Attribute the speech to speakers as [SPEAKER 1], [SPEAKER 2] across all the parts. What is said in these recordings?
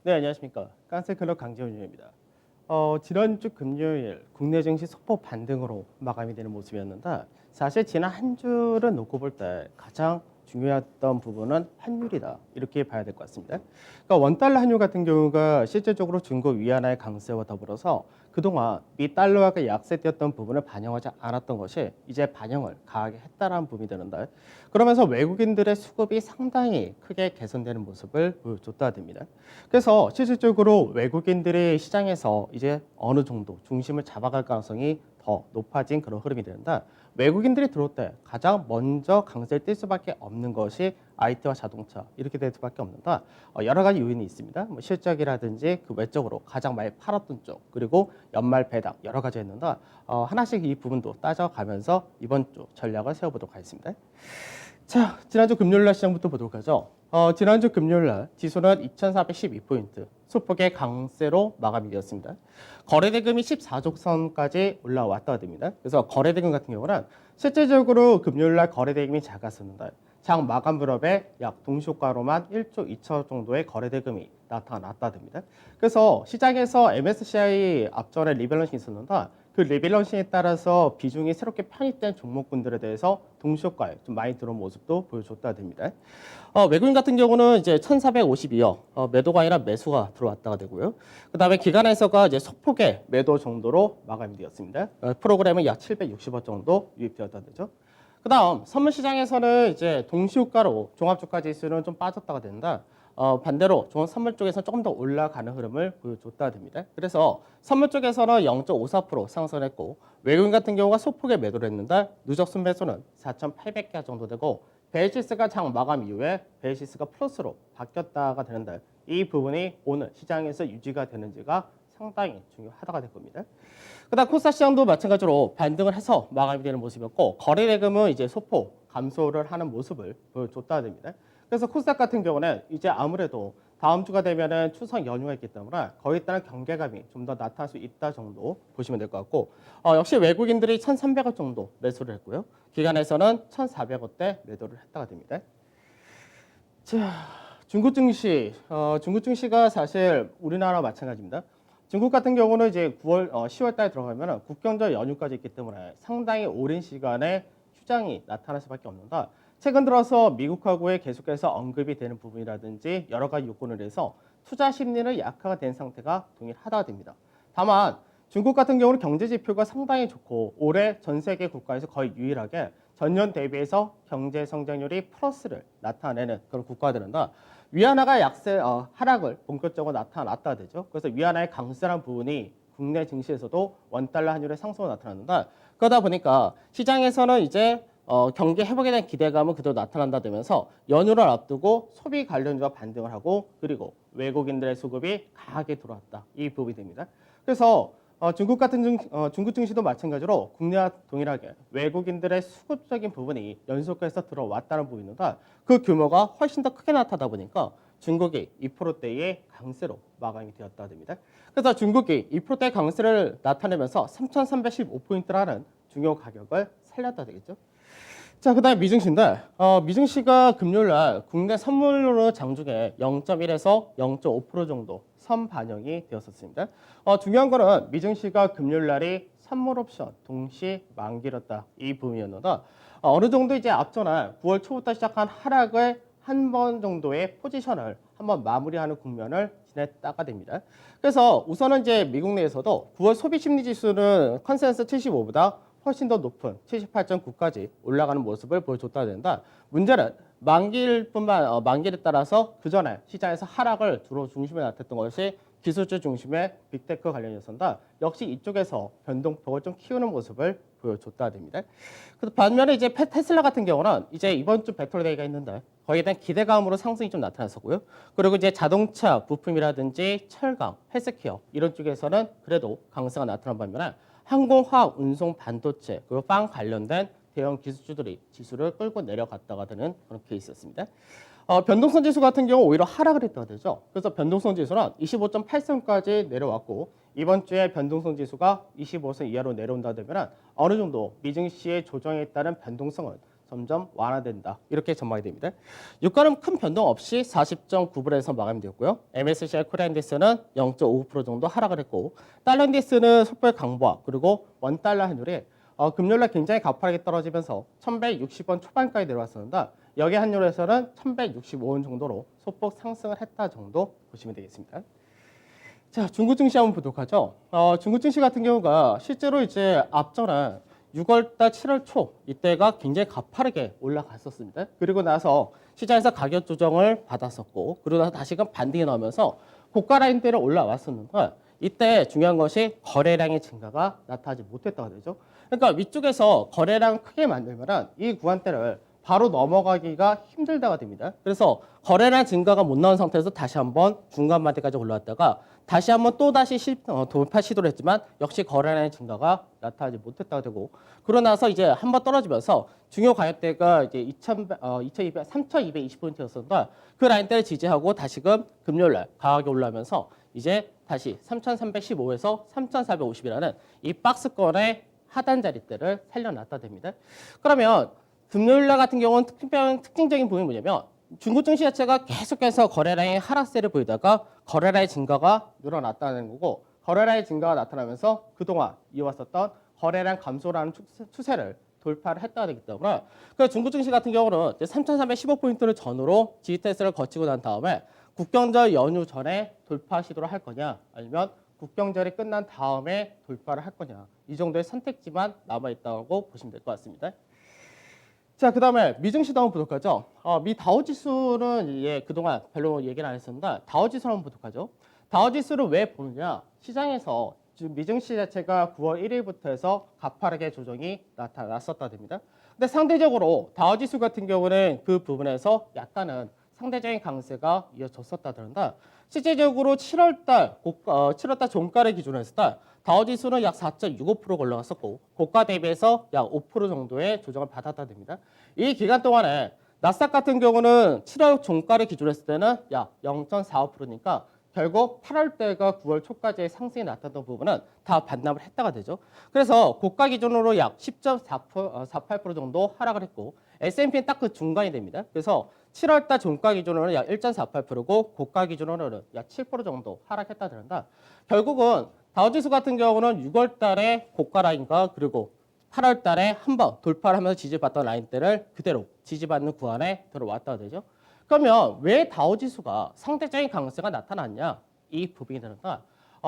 [SPEAKER 1] 네, 안녕하십니까. 깐셀클럽 강재훈입니다. 지난주 금요일 국내 증시 소폭 반등으로 마감이 되는 모습이었는데 사실 지난 한 주를 놓고 볼 때 가장 중요했던 부분은 환율이다. 이렇게 봐야 될 것 같습니다. 그러니까 원달러 환율 같은 경우가 실질적으로 중국 위안화의 강세와 더불어서 그동안 미 달러화가 약세되었던 부분을 반영하지 않았던 것이 이제 반영을 강하게 했다라는 부분이 되는데 그러면서 외국인들의 수급이 상당히 크게 개선되는 모습을 보여줬다 됩니다. 그래서 실질적으로 외국인들이 시장에서 이제 어느 정도 중심을 잡아갈 가능성이 더 높아진 그런 흐름이 되는데 외국인들이 들어올 때 가장 먼저 강세를 띌 수밖에 없는 것이 IT와 자동차 이렇게 될 수밖에 없는데 여러 가지 요인이 있습니다. 뭐 실적이라든지 그 외적으로 가장 많이 팔았던 쪽 그리고 연말 배당 여러 가지 있는데 하나씩 이 부분도 따져가면서 이번 주 전략을 세워보도록 하겠습니다. 자, 지난주 금요일날 시장부터 보도록 하죠. 지난주 금요일날 지수는 2,412포인트, 소폭의 강세로 마감이 되었습니다. 거래대금이 14조 선까지 올라왔다 됩니다. 그래서 거래대금 같은 경우는 실제적으로 금요일날 거래대금이 작았었는데 장 마감 무렵에 약 동시효과로만 1조 2천 정도의 거래대금이 나타났다 됩니다. 그래서 시장에서 MSCI 앞전에 리밸런싱이 있었는데 그 리밸런싱에 따라서 비중이 새롭게 편입된 종목군들에 대해서 동시효과에 좀 많이 들어온 모습도 보여줬다 됩니다. 외국인 같은 경우는 이제 1,452억 매도가 아니라 매수가 들어왔다가 되고요. 그다음에 기관에서가 이제 소폭의 매도 정도로 마감이 되었습니다. 프로그램은 약 760억 정도 유입되었다 되죠. 그다음 선물 시장에서는 이제 동시효과로 종합주가 지수는 좀 빠졌다가 된다. 반대로 좋은 선물 쪽에서 조금 더 올라가는 흐름을 보여줬다 됩니다. 그래서 선물 쪽에서는 0.54% 상승했고 외국인 같은 경우가 소폭의 매도를 했는데 누적 순매수는 4,800개 정도 되고 베이시스가 장 마감 이후에 베이시스가 플러스로 바뀌었다가 되는데 이 부분이 오늘 시장에서 유지가 되는지가 상당히 중요하다가 될 겁니다. 그다음 코스닥 시장도 마찬가지로 반등을 해서 마감이 되는 모습이었고 거래대금은 이제 소폭 감소를 하는 모습을 보여줬다 됩니다. 그래서 코스닥 같은 경우는 이제 아무래도 다음 주가 되면은 추석 연휴가 있기 때문에 거기에 따른 경계감이 좀 더 나타날 수 있다 정도 보시면 될 것 같고 역시 외국인들이 1,300억 정도 매수를 했고요. 기관에서는 1,400억대 매도를 했다가 됩니다. 자, 중국 증시, 중국 증시가 사실 우리나라와 마찬가지입니다. 중국 같은 경우는 이제 10월 달에 들어가면 국경절 연휴까지 있기 때문에 상당히 오랜 시간에 휴장이 나타날 수밖에 없는데 최근 들어서 미국하고의 계속해서 언급이 되는 부분이라든지 여러 가지 요건을 해서 투자 심리는 약화가 된 상태가 동일하다 됩니다. 다만 중국 같은 경우는 경제 지표가 상당히 좋고 올해 전 세계 국가에서 거의 유일하게 전년 대비해서 경제 성장률이 플러스를 나타내는 그런 국가들인데 위안화가 하락을 본격적으로 나타났다 되죠. 그래서 위안화의 강세란 부분이 국내 증시에서도 원달러 환율의 상승으로 나타났는데 그러다 보니까 시장에서는 이제 경기 회복에 대한 기대감은 그대로 나타난다 되면서 연휴를 앞두고 소비 관련주가 반등을 하고 그리고 외국인들의 수급이 강하게 들어왔다. 이 부분이 됩니다. 그래서 중국 증시도 마찬가지로 국내와 동일하게 외국인들의 수급적인 부분이 연속해서 들어왔다는 부분인데 그 규모가 훨씬 더 크게 나타나다 보니까 중국이 2%대의 강세로 마감이 되었다 됩니다. 그래서 중국이 2%대 강세를 나타내면서 3,315포인트라는 중요 가격을 살렸다 되겠죠. 자, 그 다음에 미증시인데, 미증시가 금요일 날 국내 선물로 장중에 0.1에서 0.5% 정도 선반영이 되었었습니다. 중요한 거는 미증시가 금요일 날이 선물 옵션 동시 만기였다. 이 부분이었는데, 어느 정도 이제 앞전에 9월 초부터 시작한 하락을 한 번 정도의 포지션을 한번 마무리하는 국면을 지냈다가 됩니다. 그래서 우선은 이제 미국 내에서도 9월 소비 심리 지수는 컨센서스 75보다 훨씬 더 높은 78.9까지 올라가는 모습을 보여줬다 된다. 문제는 만기를 따라서 그 전에 시장에서 하락을 주로 중심에 나타냈던 것이 기술주 중심의 빅테크 관련이었습니다. 역시 이쪽에서 변동폭을 좀 키우는 모습을 보여줬다 됩니다. 그래서 반면에 이제 테슬라 같은 경우는 이제 이번 주 배터리데이가 있는데 거기에 대한 기대감으로 상승이 좀 나타났었고요. 그리고 이제 자동차 부품이라든지 철강, 헬스케어 이런 쪽에서는 그래도 강세가 나타난 반면에 항공화학, 운송, 반도체, 그리고 빵 관련된 대형 기술주들이 지수를 끌고 내려갔다가 되는 그런 케이스였습니다. 변동성 지수 같은 경우 오히려 하락을 했다가 되죠. 그래서 변동성 지수는 25.8선까지 내려왔고 이번 주에 변동성 지수가 25선 이하로 내려온다 되면 어느 정도 미증시의 조정에 따른 변동성은 점점 완화된다. 이렇게 전망이 됩니다. 유가는 큰 변동 없이 40.9불에서 마감되었고요. MSCI 코리아인덱스는 0.5% 정도 하락을 했고 달러 인덱스는 소폭 강보와 그리고 원달러 환율이 금요일날 굉장히 가파르게 떨어지면서 1160원 초반까지 내려왔었는데 여기 환율에서는 1165원 정도로 소폭 상승을 했다 정도 보시면 되겠습니다. 자, 중국 증시 한번 보도록 하죠. 중국 증시 같은 경우가 실제로 이제 앞전에 6월달 7월 초 이때가 굉장히 가파르게 올라갔었습니다. 그리고 나서 시장에서 가격 조정을 받았었고 그리고 나서 다시금 반등이 나오면서 고가 라인대로 올라왔었는데 이때 중요한 것이 거래량의 증가가 나타나지 못했다고 되죠. 그러니까 위쪽에서 거래량 크게 만들면 이 구간대를 바로 넘어가기가 힘들다가 됩니다. 그래서 거래량 증가가 못 나온 상태에서 다시 한번 중간마디까지 올라왔다가 다시 한번 또다시 돌파 시도를 했지만 역시 거래량의 증가가 나타나지 못했다가 되고 그러고 나서 이제 한번 떨어지면서 중요 가격대가 이제 3,220포인트였었는데 그 라인대를 지지하고 다시금 금요일날 강하게 올라오면서 이제 다시 3,315에서 3,450이라는 이 박스권의 하단 자리대를 살려놨다 됩니다. 그러면 금요일날 같은 경우는 특징적인 부분이 뭐냐면 중국 증시 자체가 계속해서 거래량의 하락세를 보이다가 거래량의 증가가 늘어났다는 거고 거래량의 증가가 나타나면서 그동안 이어왔었던 거래량 감소라는 추세를 돌파를 했다가 되기 때문에 그래서 중국 증시 같은 경우는 3,315포인트를 전후로 지지 테스트를 거치고 난 다음에 국경절 연휴 전에 돌파 시도를 할 거냐 아니면 국경절이 끝난 다음에 돌파를 할 거냐 이 정도의 선택지만 남아있다고 보시면 될 것 같습니다. 자, 그 다음에 미증시도 한번 보도록 하죠. 미 다우지수는 그동안 별로 얘기를 안 했었는데 다우지수 한번 보도록 하죠. 다우지수를 왜 보느냐? 시장에서 지금 미증시 자체가 9월 1일부터 해서 가파르게 조정이 나타났었다 됩니다. 근데 상대적으로 다우지수 같은 경우는 그 부분에서 약간은 상대적인 강세가 이어졌었다 그런다. 실제적으로 7월달 종가를 기준으로 했을 때 다우지수는 약 4.65%가 올라갔었고 고가 대비해서 약 5% 정도의 조정을 받았다 됩니다. 이 기간 동안에 나스닥 같은 경우는 7월 종가를 기준으로 했을 때는 약 0.45%니까 결국 8월달과 9월 초까지의 상승이 나타났던 부분은 다 반납을 했다가 되죠. 그래서 고가 기준으로 약 10.48% 정도 하락을 했고 S&P는 딱 그 중간이 됩니다. 그래서 7월달 종가 기준으로는 약 1.48%고 고가 기준으로는 약 7% 정도 하락했다 그런다. 결국은 다우지수 같은 경우는 6월 달에 고가 라인과 그리고 8월 달에 한번 돌파를 하면서 지지받던 라인대를 그대로 지지받는 구간에 들어왔다가 되죠. 그러면 왜 다우지수가 상대적인 강세가 나타났냐? 이 부분이 되는가?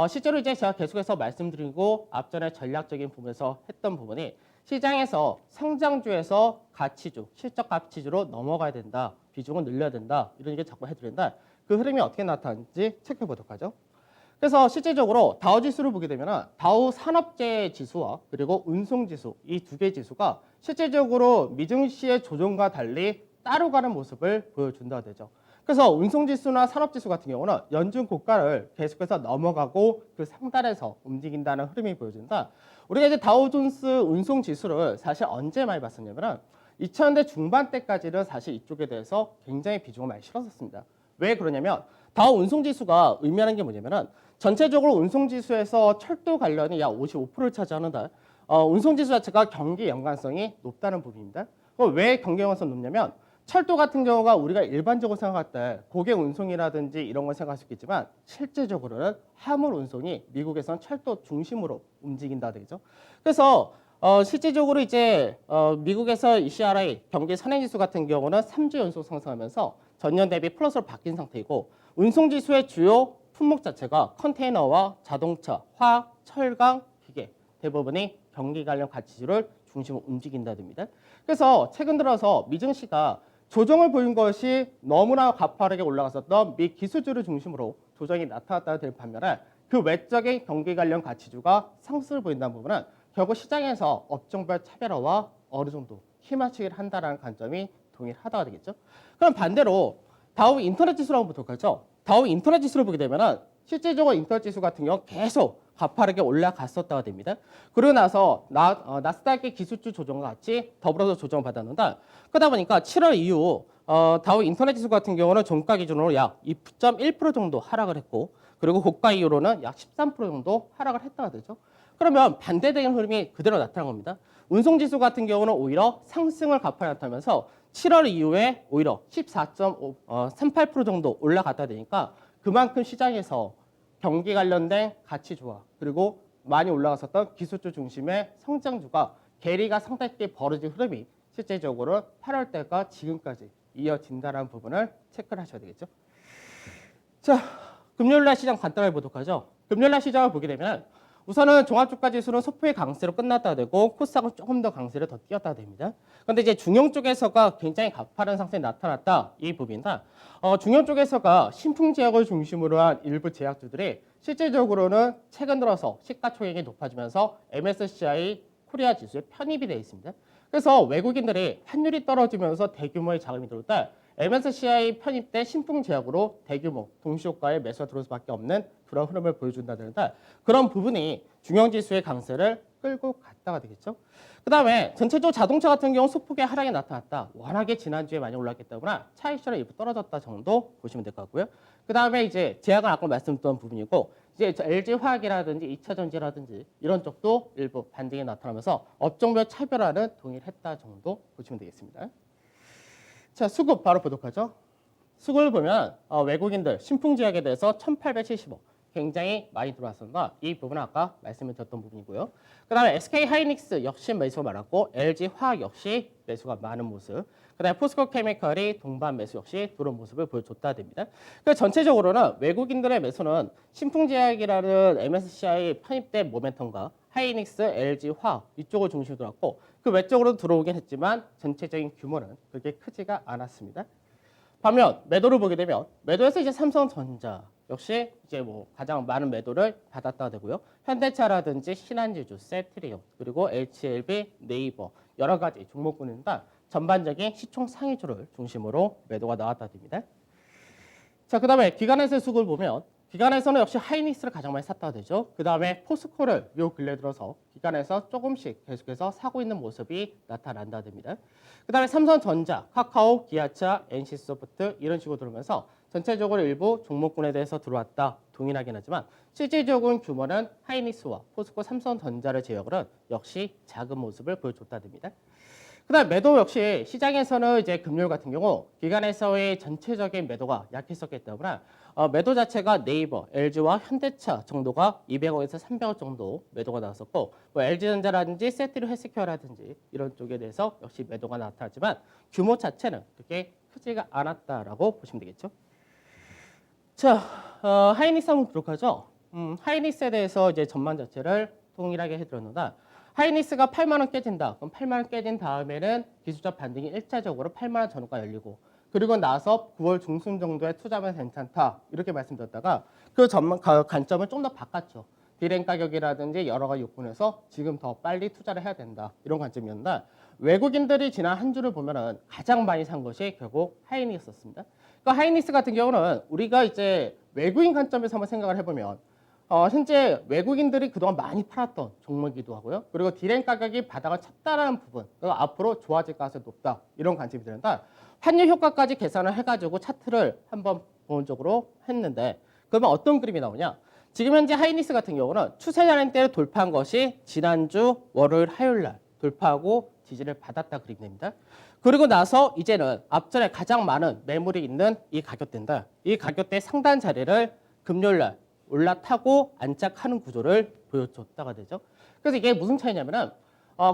[SPEAKER 1] 실제로 이제 제가 계속해서 말씀드리고 앞전에 전략적인 부분에서 했던 부분이 시장에서 성장주에서 가치주, 실적 가치주로 넘어가야 된다. 비중을 늘려야 된다. 이런 얘기 자꾸 해드린다. 그 흐름이 어떻게 나타나는지 체크해 보도록 하죠. 그래서 실제적으로 다우 지수를 보게 되면 다우 산업재 지수와 그리고 운송 지수 이 두 개 지수가 실제적으로 미증시의 조정과 달리 따로 가는 모습을 보여준다 되죠. 그래서 운송 지수나 산업 지수 같은 경우는 연중 고가를 계속해서 넘어가고 그 상단에서 움직인다는 흐름이 보여준다. 우리가 이제 다우존스 운송 지수를 사실 언제 많이 봤었냐면은 2000년대 중반 때까지는 사실 이쪽에 대해서 굉장히 비중을 많이 실었었습니다. 왜 그러냐면 다우 운송 지수가 의미하는 게 뭐냐면은 전체적으로 운송 지수에서 철도 관련이 약 55%를 차지하는데 운송 지수 자체가 경기 연관성이 높다는 부분입니다. 왜 경기 연관성이 높냐면 철도 같은 경우가 우리가 일반적으로 생각할 때 고객 운송이라든지 이런 걸 생각할 수 있겠지만 실제적으로는 화물 운송이 미국에서는 철도 중심으로 움직인다 되죠. 그래서 실질적으로 이제 미국에서 ECRI 경기 선행지수 같은 경우는 3주 연속 상승하면서 전년 대비 플러스로 바뀐 상태이고 운송지수의 주요 품목 자체가 컨테이너와 자동차, 화학, 철강, 기계 대부분이 경기 관련 가치주를 중심으로 움직인다 됩니다. 그래서 최근 들어서 미증시가 조정을 보인 것이 너무나 가파르게 올라갔었던 미 기술주를 중심으로 조정이 나타났다는 반면에 그 외적인 경기 관련 가치주가 상승을 보인다는 부분은 결국 시장에서 업종별 차별화와 어느 정도 힘맞추기를 한다는 관점이 동일하다가 되겠죠. 그럼 반대로 다우 인터넷 지수를 한번 보도록 하죠. 다우 인터넷 지수를 보게 되면은 실질적으로 인터넷 지수 같은 경우 계속 가파르게 올라갔었다가 됩니다. 그러고 나서 나스닥의 기술주 조정과 같이 더불어서 조정을 받았는데 그러다 보니까 7월 이후 다우 인터넷 지수 같은 경우는 종가 기준으로 약 2.1% 정도 하락을 했고 그리고 고가 이후로는 약 13% 정도 하락을 했다가 되죠. 그러면 반대되는 흐름이 그대로 나타난 겁니다. 운송지수 같은 경우는 오히려 상승을 가파르게 나타나면서 7월 이후에 오히려 14.38% 정도 올라갔다 되니까 그만큼 시장에서 경기 관련된 가치 조화 그리고 많이 올라갔었던 기술주 중심의 성장주가 괴리가 상당히 벌어진 흐름이 실제적으로 8월 달과 지금까지 이어진다는 부분을 체크를 하셔야 되겠죠. 자, 금요일날 시장 간단하게 보도록 하죠. 금요일날 시장을 보게 되면 우선은 종합주가지수는 소폭의 강세로 끝났다 되고 코스닥은 조금 더 강세를 더 띄었다 됩니다. 그런데 이제 중용 쪽에서가 굉장히 가파른 상승이 나타났다 이 부분이다. 중용 쪽에서가 신풍 제약을 중심으로 한 일부 제약주들이 실질적으로는 최근 들어서 시가총액이 높아지면서 MSCI 코리아 지수에 편입이 되어 있습니다. 그래서 외국인들이 환율이 떨어지면서 대규모의 자금이 들어올 때 MSCI 편입된 신풍 제약으로 대규모 동시효과의 매수가 들어올 수밖에 없는 그런 흐름을 보여준다든가 그런 부분이 중형지수의 강세를 끌고 갔다가 되겠죠. 그 다음에 전체적으로 자동차 같은 경우 소폭의 하락이 나타났다. 워낙에 지난주에 많이 올랐기 때문에 차익실은 일부 떨어졌다 정도 보시면 될 것 같고요. 그 다음에 이제 제약은 아까 말씀드렸던 부분이고 이제 LG화학이라든지 2차전지라든지 이런 쪽도 일부 반등이 나타나면서 업종별 차별화는 동일했다 정도 보시면 되겠습니다. 자, 수급 바로 보도록 하죠. 수급을 보면 외국인들 신풍제약에 대해서 1875 굉장히 많이 들어왔었나 이 부분은 아까 말씀을 드렸던 부분이고요. 그 다음에 SK하이닉스 역시 매수가 많았고 LG화학 역시 매수가 많은 모습 그 다음에 포스코케미칼이 동반 매수 역시 들어온 모습을 보여줬다 됩니다. 그래서 전체적으로는 외국인들의 매수는 신풍제약이라는 MSCI 편입된 모멘텀과 하이닉스, LG화학 이쪽을 중심으로 들어왔고 그 외적으로 들어오긴 했지만 전체적인 규모는 그렇게 크지가 않았습니다. 반면 매도를 보게 되면 매도에서 이제 삼성전자 역시 이제 뭐 가장 많은 매도를 받았다 되고요. 현대차라든지 신한지주, 세트리온 그리고 HLB, 네이버 여러 가지 종목군입니다. 전반적인 시총 상위주를 중심으로 매도가 나왔다 됩니다. 자, 그다음에 기관에서의 수급을 보면 기관에서는 역시 하이닉스를 가장 많이 샀다 되죠. 그 다음에 포스코를 요 근래 들어서 기관에서 조금씩 계속해서 사고 있는 모습이 나타난다 됩니다. 그 다음에 삼성전자, 카카오, 기아차, NC소프트 이런 식으로 들어오면서 전체적으로 일부 종목군에 대해서 들어왔다 동일하긴 하지만 실질적인 규모는 하이닉스와 포스코, 삼성전자를 제외하고는 역시 작은 모습을 보여줬다 됩니다. 그 다음 매도 역시 시장에서는 이제 금요일 같은 경우 기관에서의 전체적인 매도가 약했었기 때문에 매도 자체가 네이버, LG와 현대차 정도가 200억에서 300억 정도 매도가 나왔었고 뭐 LG전자라든지 세트리 헬스케어라든지 이런 쪽에 대해서 역시 매도가 나타났지만 규모 자체는 그렇게 크지가 않았다라고 보시면 되겠죠. 자, 하이닉스 한번 보도록 하죠. 하이닉스에 대해서 이제 전망 자체를 동일하게 해드렸는데 하이닉스가 8만 원 깨진다. 그럼 8만 원 깨진 다음에는 기술적 반등이 1차적으로 8만 원 전후가 열리고 그리고 나서 9월 중순 정도에 투자하면 괜찮다. 이렇게 말씀드렸다가 그 전망 관점을 좀 더 바꿨죠. 디램 가격이라든지 여러 가지 요건에서 지금 더 빨리 투자를 해야 된다. 이런 관점이었는데 외국인들이 지난 한 주를 보면은 가장 많이 산 것이 결국 하이닉스였습니다. 그러니까 하이닉스 같은 경우는 우리가 이제 외국인 관점에서 한번 생각을 해보면 현재 외국인들이 그동안 많이 팔았던 종목이기도 하고요. 그리고 디램 가격이 바닥을 쳤다라는 부분, 앞으로 좋아질 가능성이 높다. 이런 관점이 드는데 환율 효과까지 계산을 해가지고 차트를 한번 본적으로 했는데 그러면 어떤 그림이 나오냐? 지금 현재 하이닉스 같은 경우는 추세 라인대를 돌파한 것이 지난주 월요일, 화요일 날 돌파하고 지지를 받았다 그림이 됩니다. 그리고 나서 이제는 앞전에 가장 많은 매물이 있는 이 가격대인데 이 가격대 상단 자리를 금요일 날 올라타고 안착하는 구조를 보여줬다가 되죠. 그래서 이게 무슨 차이냐면은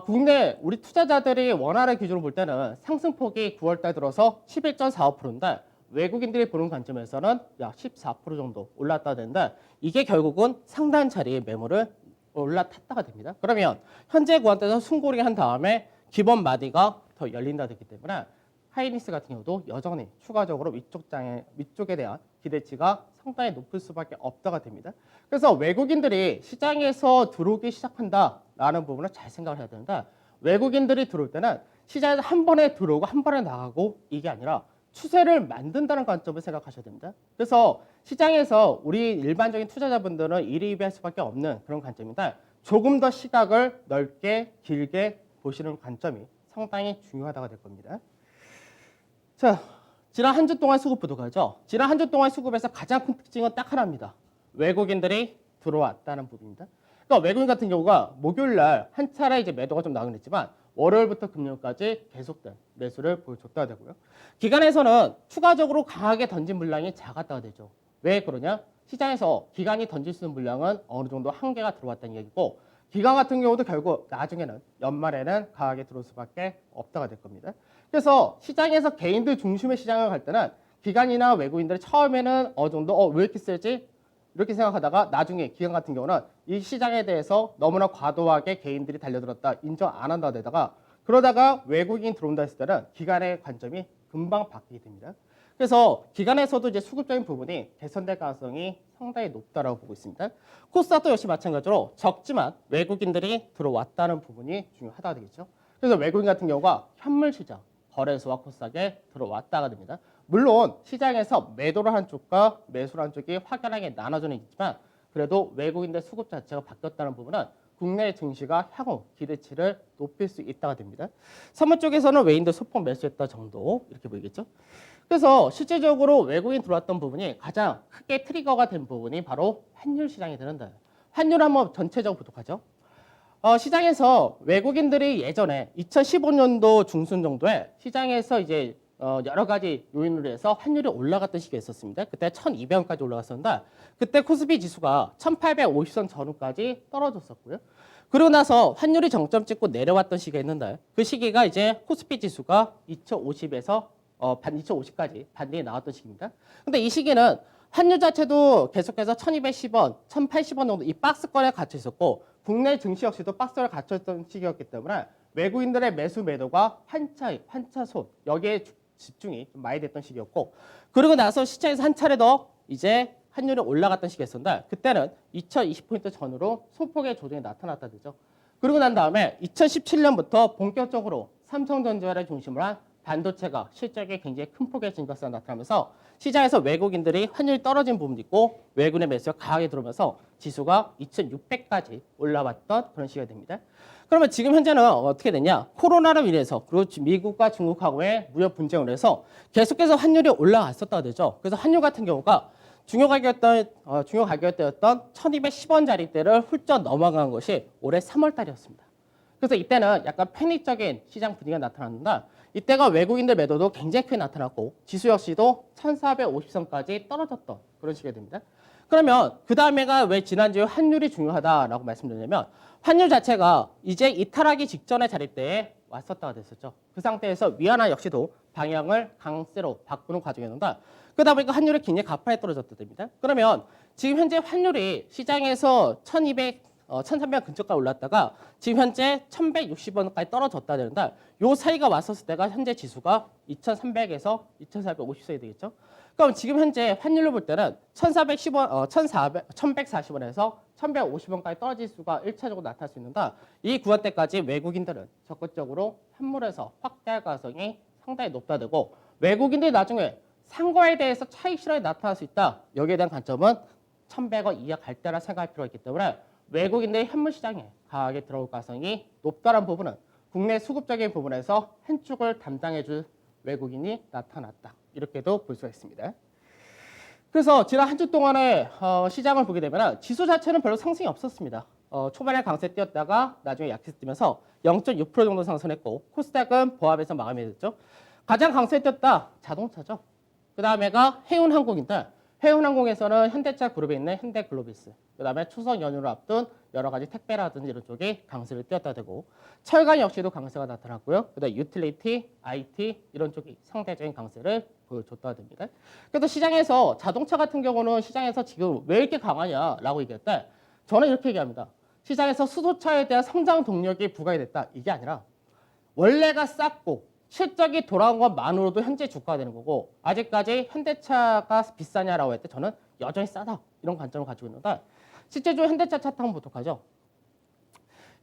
[SPEAKER 1] 국내 우리 투자자들이 원화를 기준으로 볼 때는 상승폭이 9월달 들어서 11.45%인데 외국인들이 보는 관점에서는 약 14% 정도 올랐다 되는데 이게 결국은 상단 자리의 매물을 올라탔다가 됩니다. 그러면 현재 구간대에서 숨고르기 한 다음에 기본 마디가 더 열린다 되기 때문에 하이닉스 같은 경우도 여전히 추가적으로 위쪽에 대한 기대치가 상당히 높을 수밖에 없다가 됩니다. 그래서 외국인들이 시장에서 들어오기 시작한다라는 부분을 잘 생각을 해야 되는데 외국인들이 들어올 때는 시장에서 한 번에 들어오고 한 번에 나가고 이게 아니라 추세를 만든다는 관점을 생각하셔야 됩니다. 그래서 시장에서 우리 일반적인 투자자분들은 일희일비할 수밖에 없는 그런 관점인데 조금 더 시각을 넓게 길게 보시는 관점이 상당히 중요하다가 될 겁니다. 자, 지난 한 주 동안 수급 보도록 하죠. 지난 한 주 동안 수급에서 가장 큰 특징은 딱 하나입니다. 외국인들이 들어왔다는 부분입니다. 그러니까 외국인 같은 경우가 목요일 날 한 차례 이제 매도가 좀 나오긴 했지만 월요일부터 금요일까지 계속된 매수를 보여줬다가 되고요. 기간에서는 추가적으로 강하게 던진 물량이 작았다가 되죠. 왜 그러냐? 시장에서 기간이 던질 수 있는 물량은 어느 정도 한계가 들어왔다는 얘기고 기간 같은 경우도 결국 나중에는 연말에는 강하게 들어올 수밖에 없다가 될 겁니다. 그래서 시장에서 개인들 중심의 시장을 갈 때는 기관이나 외국인들이 처음에는 어느 정도 왜 이렇게 세지? 이렇게 생각하다가 나중에 기관 같은 경우는 이 시장에 대해서 너무나 과도하게 개인들이 달려들었다 인정 안 한다 되다가 그러다가 외국인 들어온다 했을 때는 기관의 관점이 금방 바뀌게 됩니다. 그래서 기관에서도 이제 수급적인 부분이 개선될 가능성이 상당히 높다라고 보고 있습니다. 코스닥도 역시 마찬가지로 적지만 외국인들이 들어왔다는 부분이 중요하다 되겠죠. 그래서 외국인 같은 경우가 현물 시장, 거래소와 코스닥에 들어왔다가 됩니다. 물론 시장에서 매도를 한 쪽과 매수를 한 쪽이 확연하게 나눠져는 있지만 그래도 외국인들 수급 자체가 바뀌었다는 부분은 국내 증시가 향후 기대치를 높일 수 있다가 됩니다. 선물 쪽에서는 외인들 소폭 매수했다 정도 이렇게 보이겠죠. 그래서 실질적으로 외국인 들어왔던 부분이 가장 크게 트리거가 된 부분이 바로 환율 시장이 되는데 환율 한번 전체적으로 보도록 하죠. 시장에서 외국인들이 예전에 2015년도 중순 정도에 시장에서 이제 여러 가지 요인으로 해서 환율이 올라갔던 시기가 있었습니다. 그때 1200원까지 올라갔었는데 그때 코스피 지수가 1850선 전후까지 떨어졌었고요. 그러고 나서 환율이 정점 찍고 내려왔던 시기가 있는데 그 시기가 이제 코스피 지수가 2050에서 2050까지 반등이 나왔던 시기입니다. 근데 이 시기는 환율 자체도 계속해서 1210원, 1080원 정도 이 박스권에 갇혀 있었고 국내 증시 역시도 박스권에 갇혀 있던 시기였기 때문에 외국인들의 매수 매도가 환차손 여기에 집중이 좀 많이 됐던 시기였고 그러고 나서 시장에서 한 차례 더 이제 환율이 올라갔던 시기였었는데 그때는 2020포인트 전후로 소폭의 조정이 나타났다 되죠. 그러고 난 다음에 2017년부터 본격적으로 삼성전자를 중심으로 한 반도체가 실적에 굉장히 큰 폭의 증가세가 나타나면서 시장에서 외국인들이 환율이 떨어진 부분도 있고 외국인의 매수가 강하게 들어오면서 지수가 2600까지 올라왔던 그런 시기가 됩니다. 그러면 지금 현재는 어떻게 되냐? 코로나로 인해서 그리고 미국과 중국하고의 무역 분쟁으로 해서 계속해서 환율이 올라갔었다가 되죠. 그래서 환율 같은 경우가 중요 가격대였던 1210원짜리대를 훌쩍 넘어간 것이 올해 3월 달이었습니다. 그래서 이때는 약간 패닉적인 시장 분위기가 나타났는데 이때가 외국인들 매도도 굉장히 크게 나타났고 지수 역시도 1450선까지 떨어졌던 그런 시기가 됩니다. 그러면 그 다음에가 왜 지난주에 환율이 중요하다라고 말씀드리냐면 환율 자체가 이제 이탈하기 직전의 자리대에 왔었다가 됐었죠. 그 상태에서 위안화 역시도 방향을 강세로 바꾸는 과정이었는데 그러다 보니까 환율이 굉장히 가파르게 떨어졌다 됩니다. 그러면 지금 현재 환율이 시장에서 1300 근처까지 올랐다가 지금 현재 1160원까지 떨어졌다 되는데 요 사이가 왔었을 때가 현재 지수가 2300에서 2450사이 되겠죠. 그럼 지금 현재 환율로 볼 때는 1410원, 1140원에서 1150원까지 떨어질 수가 1차적으로 나타날 수 있는데 이 구간대까지 외국인들은 적극적으로 환물에서 확대할 가능성이 상당히 높다 되고 외국인들이 나중에 산 거에 대해서 차익 실현이 나타날 수 있다. 여기에 대한 관점은 1100원 이하 갈 때라 생각할 필요가 있기 때문에 외국인들이 현물 시장에 강하게 들어올 가능성이 높다는 부분은 국내 수급적인 부분에서 한쪽을 담당해줄 외국인이 나타났다. 이렇게도 볼 수가 있습니다. 그래서 지난 한 주 동안의 시장을 보게 되면 지수 자체는 별로 상승이 없었습니다. 초반에 강세 뛰었다가 나중에 약세 뛰면서 0.6% 정도 상승했고 코스닥은 보합에서 마감이 됐죠. 가장 강세 뛰었다 자동차죠. 그 다음에가 해운항공인데 해운항공에서는 현대차 그룹에 있는 현대글로비스, 그 다음에 추석 연휴를 앞둔 여러 가지 택배라든지 이런 쪽이 강세를 띄었다 되고 철강 역시도 강세가 나타났고요. 그 다음에 유틸리티, IT 이런 쪽이 상대적인 강세를 보여줬다 됩니다. 그래서 시장에서 자동차 같은 경우는 시장에서 지금 왜 이렇게 강하냐라고 얘기할 때 저는 이렇게 얘기합니다. 시장에서 수소차에 대한 성장 동력이 부각이 됐다. 이게 아니라 원래가 쌌고 실적이 돌아온 것만으로도 현재 주가가 되는 거고 아직까지 현대차가 비싸냐라고 할 때 저는 여전히 싸다 이런 관점을 가지고 있는데 실제적으로 현대차 차트 한번 보도록 하죠.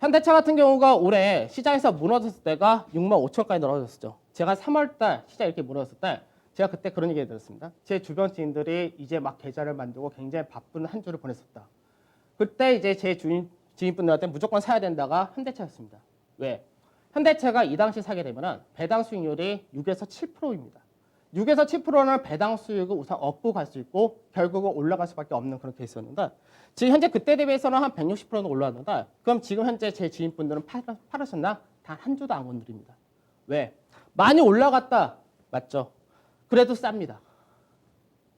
[SPEAKER 1] 현대차 같은 경우가 올해 시장에서 무너졌을 때가 6만 5천까지 떨어졌었죠. 제가 3월달 시장 이렇게 무너졌을 때 제가 그때 그런 얘기 들었습니다. 제 주변 지인들이 이제 막 계좌를 만들고 굉장히 바쁜 한 주를 보냈었다. 그때 이제 제 지인분들한테 무조건 사야 된다가 현대차였습니다. 왜? 현대차가 이 당시 사게 되면 배당 수익률이 6에서 7%입니다. 6에서 7%는 배당 수익을 우선 얻고 갈 수 있고 결국은 올라갈 수밖에 없는 그런 케이스였는데 지금 현재 그때 대비해서는 한 160%는 올라왔는데 그럼 지금 현재 제 지인분들은 팔으셨나? 단 한 주도 안 건드립니다. 왜? 많이 올라갔다. 맞죠? 그래도 쌉니다.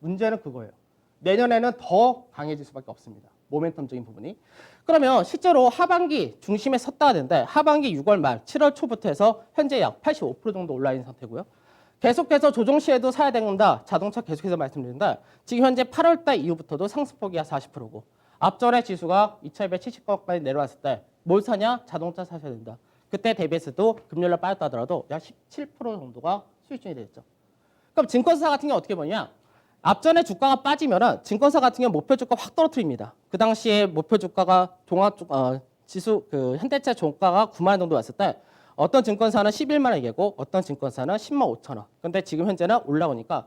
[SPEAKER 1] 문제는 그거예요. 내년에는 더 강해질 수밖에 없습니다. 모멘텀적인 부분이. 그러면 실제로 하반기 중심에 섰다가 되는데 하반기 6월 말 7월 초부터 해서 현재 약 85% 정도 올라 있는 상태고요. 계속해서 조정 시에도 사야 된다. 자동차 계속해서 말씀드린다. 지금 현재 8월 달 이후부터도 상승폭이 약 40%고 앞전에 지수가 2270까지 내려왔을 때 뭘 사냐? 자동차 사셔야 된다. 그때 대비해서도 금요일날 빠졌다 하더라도 약 17% 정도가 수익률이 되겠죠. 그럼 증권사 같은 경우 어떻게 보냐? 앞전에 주가가 빠지면은 증권사 같은 경우 목표 주가 확 떨어뜨립니다. 그 당시에 목표 주가가 지수 현대차 종가가 9만 원 정도 왔을 때 어떤 증권사는 11만 원 얘기하고 어떤 증권사는 10만 5천 원. 근데 지금 현재는 올라오니까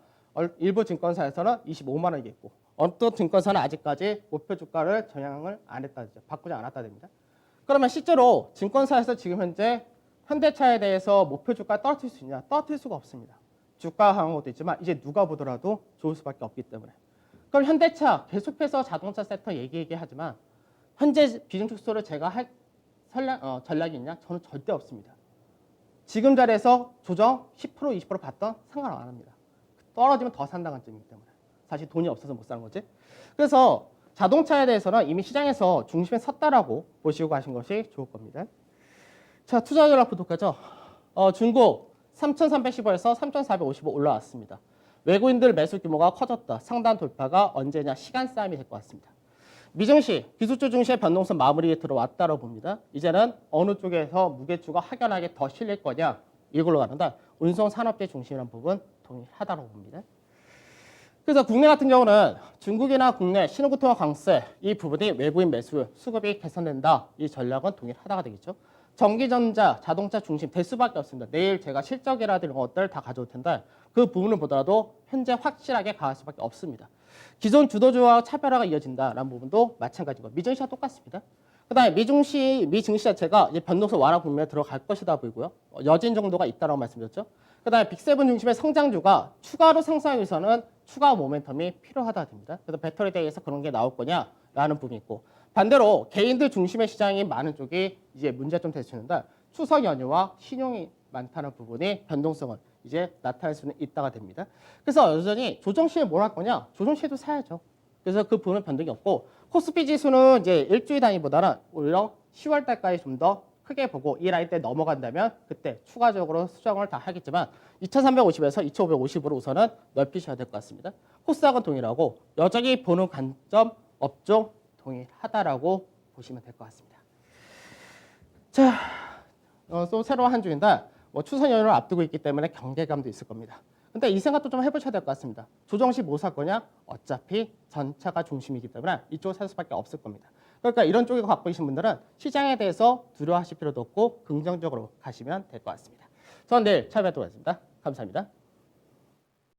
[SPEAKER 1] 일부 증권사에서는 25만 원 얘기했고 어떤 증권사는 아직까지 목표 주가를 전향을 안 했다, 바꾸지 않았다 됩니다. 그러면 실제로 증권사에서 지금 현재 현대차에 대해서 목표 주가 떨어뜨릴 수 있냐? 떨어뜨릴 수가 없습니다. 주가 강한 것도 있지만 이제 누가 보더라도 좋을 수밖에 없기 때문에. 그럼 현대차 계속해서 자동차 섹터 얘기하지만 현재 비중축소를 제가 할 전략이 있냐? 저는 절대 없습니다. 지금 자리에서 조정 10% 20% 받던 상관 안 합니다. 떨어지면 더 산다는 관점이기 때문에. 사실 돈이 없어서 못 사는 거지. 그래서 자동차에 대해서는 이미 시장에서 중심에 섰다라고 보시고 가신 것이 좋을 겁니다. 자, 투자 전략 부족하죠. 중국 3,315에서 3,455 올라왔습니다. 외국인들 매수 규모가 커졌다. 상단 돌파가 언제냐? 시간 싸움이 될 것 같습니다. 미증시, 기술주 증시의 변동성 마무리에 들어왔다고 봅니다. 이제는 어느 쪽에서 무게추가 확연하게 더 실릴 거냐? 이걸로 가는데 운송 산업재 중심이라는 부분 동일하다고 봅니다. 그래서 국내 같은 경우는 중국이나 국내 신흥구통화 강세 이 부분이 외부인 매수 수급이 개선된다. 이 전략은 동일하다가 되겠죠. 전기전자, 자동차 중심 될 수밖에 없습니다. 내일 제가 실적이라든지 이런 것들 다 가져올 텐데 그 부분을 보더라도 현재 확실하게 강할 수밖에 없습니다. 기존 주도주와 차별화가 이어진다라는 부분도 마찬가지고 미증시와 똑같습니다. 그다음에 미증시 자체가 이제 변동성 완화 국면에 들어갈 것이다 보이고요. 여진 정도가 있다라고 말씀드렸죠. 그다음에 빅세븐 중심의 성장주가 추가로 상승하기 위해서는 추가 모멘텀이 필요하다 됩니다. 그래서 배터리 대회에서 그런 게 나올 거냐라는 부분이 있고 반대로 개인들 중심의 시장이 많은 쪽이 이제 문제점 될 수 있는데 추석 연휴와 신용이 많다는 부분이 변동성을 이제 나타낼 수는 있다가 됩니다. 그래서 여전히 조정 시에 뭘 할 거냐? 조정 시에도 사야죠. 그래서 그 부분은 변동이 없고 코스피 지수는 이제 일주일 단위보다는 오히려 10월 달까지 좀 더 크게 보고 이 라인 때 넘어간다면 그때 추가적으로 수정을 다 하겠지만 2350에서 2550으로 우선은 넓히셔야 될 것 같습니다. 코스닥은 동일하고 여전히 보는 관점 업종 동일하다라고 보시면 될 것 같습니다. 자, 또 새로운 한 주인데 추석 연휴를 앞두고 있기 때문에 경계감도 있을 겁니다. 근데 이 생각도 좀 해보셔야 될 것 같습니다. 조정 시 뭐 살 거냐? 어차피 전차가 중심이기 때문에 이쪽을 살 수밖에 없을 겁니다. 그러니까 이런 쪽에 갖고 계신 분들은 시장에 대해서 두려워하실 필요도 없고 긍정적으로 가시면 될 것 같습니다. 저는 내일 찾아뵙도록 하겠습니다. 감사합니다.